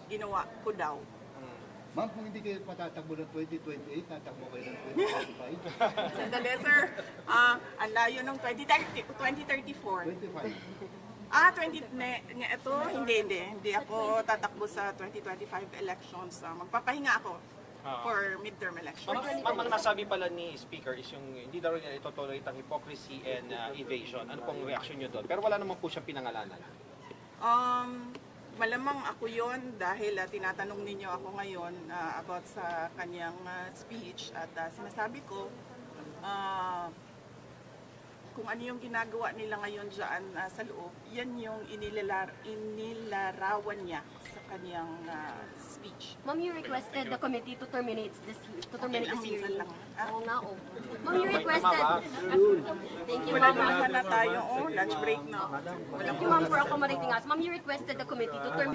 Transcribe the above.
ginawa ko daw. Ma'am, kung hindi kayo patatakbo ng 2028, tatakbo kayo ng 2035? Sandali, sir. Ang layo ng 2034. 25. 20, ito, hindi ako tatakbo sa 2025 elections. Magpapahinga ako for midterm elections. Ang nasabi pala ni Speaker is yung hindi daw rin ito-tolerate ang hypocrisy and evasion. Ano pong reaction nyo doon? Pero wala naman po siyang pinangalanan. Malamang ako yon dahil tinatanong ninyo ako ngayon about sa kanyang speech at sinasabi ko kung ano yung ginagawa nila ngayon dyan sa loob, yan yung inilarawan niya sa kanyang speech. Ma'am, you requested the committee to terminate the Minsan hearing. lang. Oo nga, oh. Ma'am, you requested. Thank you, Wala ma'am. naman na tayo, lunch break na. Thank you, ma'am, for accommodating us. Ma'am, you requested the committee to terminate